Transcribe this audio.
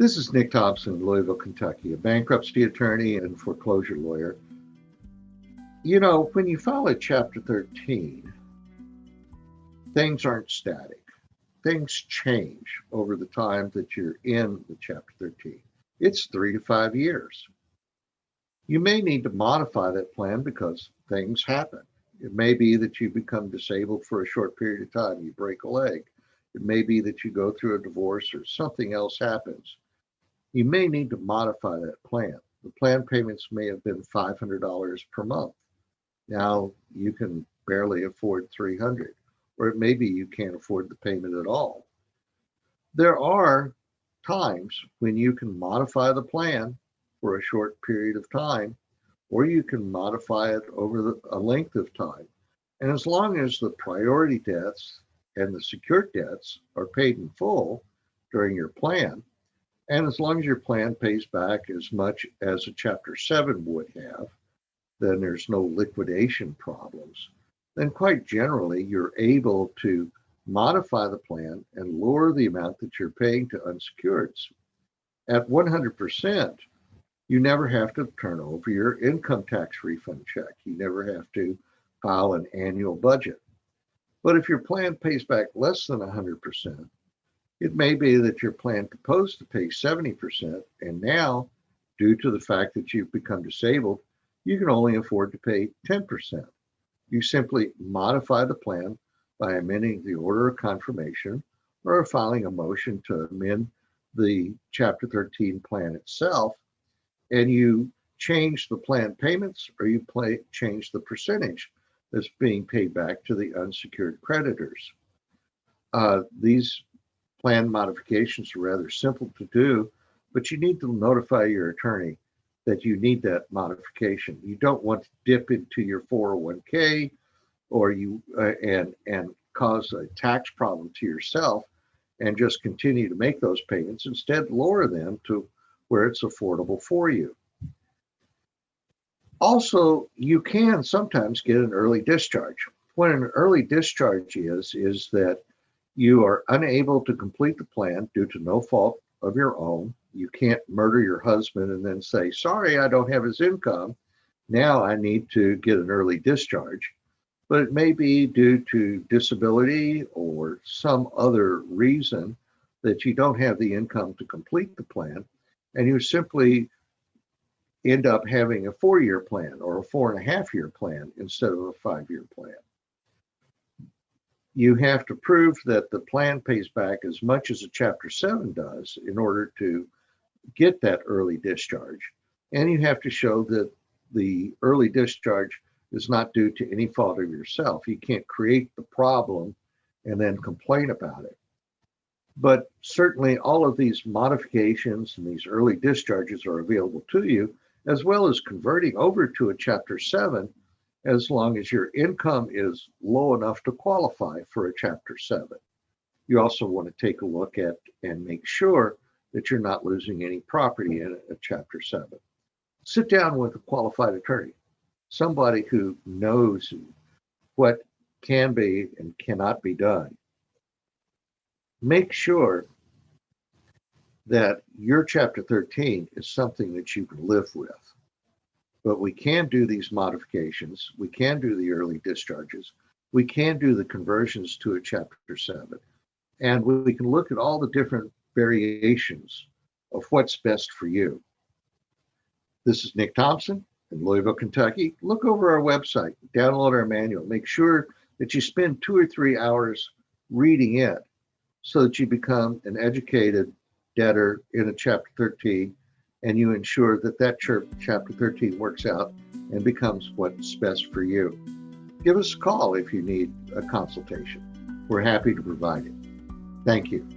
This is Nick Thompson in Louisville, Kentucky, a bankruptcy attorney and foreclosure lawyer. You know, when you file a Chapter 13, things aren't static. Things change over the time that you're in the Chapter 13. It's 3 to 5 years. You may need to modify that plan because things happen. It may be that you become disabled for a short period of time, you break a leg. It may be that you go through a divorce or something else happens. You may need to modify that plan. The plan payments may have been $500 per month. Now you can barely afford $300, or it may be you can't afford the payment at all. There are times when you can modify the plan for a short period of time, or you can modify it over a length of time. And as long as the priority debts and the secured debts are paid in full during your plan, and as long as your plan pays back as much as a Chapter 7 would have, then there's no liquidation problems. Then quite generally, you're able to modify the plan and lower the amount that you're paying to unsecureds. At 100%, you never have to turn over your income tax refund check. You never have to file an annual budget. But if your plan pays back less than 100%, it may be that your plan proposed to pay 70%, and now, due to the fact that you've become disabled, you can only afford to pay 10%. You simply modify the plan by amending the order of confirmation or filing a motion to amend the Chapter 13 plan itself, and you change the plan payments or you change the percentage that's being paid back to the unsecured creditors. These plan modifications are rather simple to do, but you need to notify your attorney that you need that modification. You don't want to dip into your 401k or and cause a tax problem to yourself and just continue to make those payments. Instead, lower them to where it's affordable for you. Also, you can sometimes get an early discharge. What an early discharge is that you are unable to complete the plan due to no fault of your own. You can't murder your husband and then say, sorry, I don't have his income. Now I need to get an early discharge. But it may be due to disability or some other reason that you don't have the income to complete the plan, and you simply end up having a 4-year plan or a 4.5-year plan instead of a 5-year plan. You have to prove that the plan pays back as much as a Chapter 7 does in order to get that early discharge. And you have to show that the early discharge is not due to any fault of yourself. You can't create the problem and then complain about it. But certainly all of these modifications and these early discharges are available to you, as well as converting over to a Chapter 7 as long as your income is low enough to qualify for a Chapter 7. You also want to take a look at and make sure that you're not losing any property in a Chapter 7. Sit down with a qualified attorney, somebody who knows what can be and cannot be done. Make sure that your Chapter 13 is something that you can live with. But we can do these modifications. We can do the early discharges. We can do the conversions to a Chapter 7. And we can look at all the different variations of what's best for you. This is Nick Thompson in Louisville, Kentucky. Look over our website, download our manual. Make sure that you spend 2 or 3 hours reading it so that you become an educated debtor in a Chapter 13, and you ensure that that Chapter 13 works out and becomes what's best for you. Give us a call if you need a consultation. We're happy to provide it. Thank you.